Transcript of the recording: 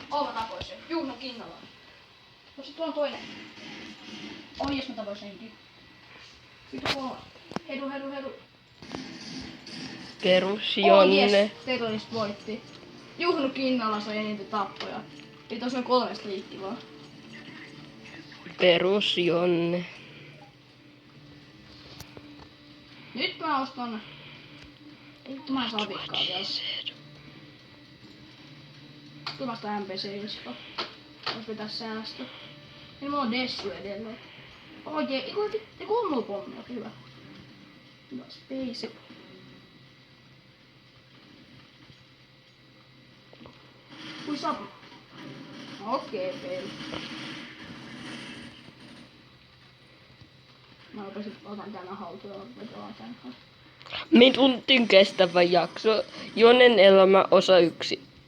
mä tapoin sen. Juhno Kinnala. No sit tuolla on toinen. Jes mä tapoin senkin. Vittu kolmas. Hedu. Perus Jonne. Jes, terrorist voitti. Juhno Kinnala sai eniten tappoja. Eli tos on 3 striikki vaan. Perus Jonne. Nyt mä ostan... Vittu mä en saa vikkaa vielä. Kyllä mä ostan MPC-insko. Vois vetää säästö. Niin mulla on Dessu edelleen. Oikein, ei kun pommia, hyvä. Hyvä space. Kui sapu. Okei, peli. Mä otan tämän haltuun ja vetoan tämän. Minuutin kestävä jakso. Jonen elämä osa 1.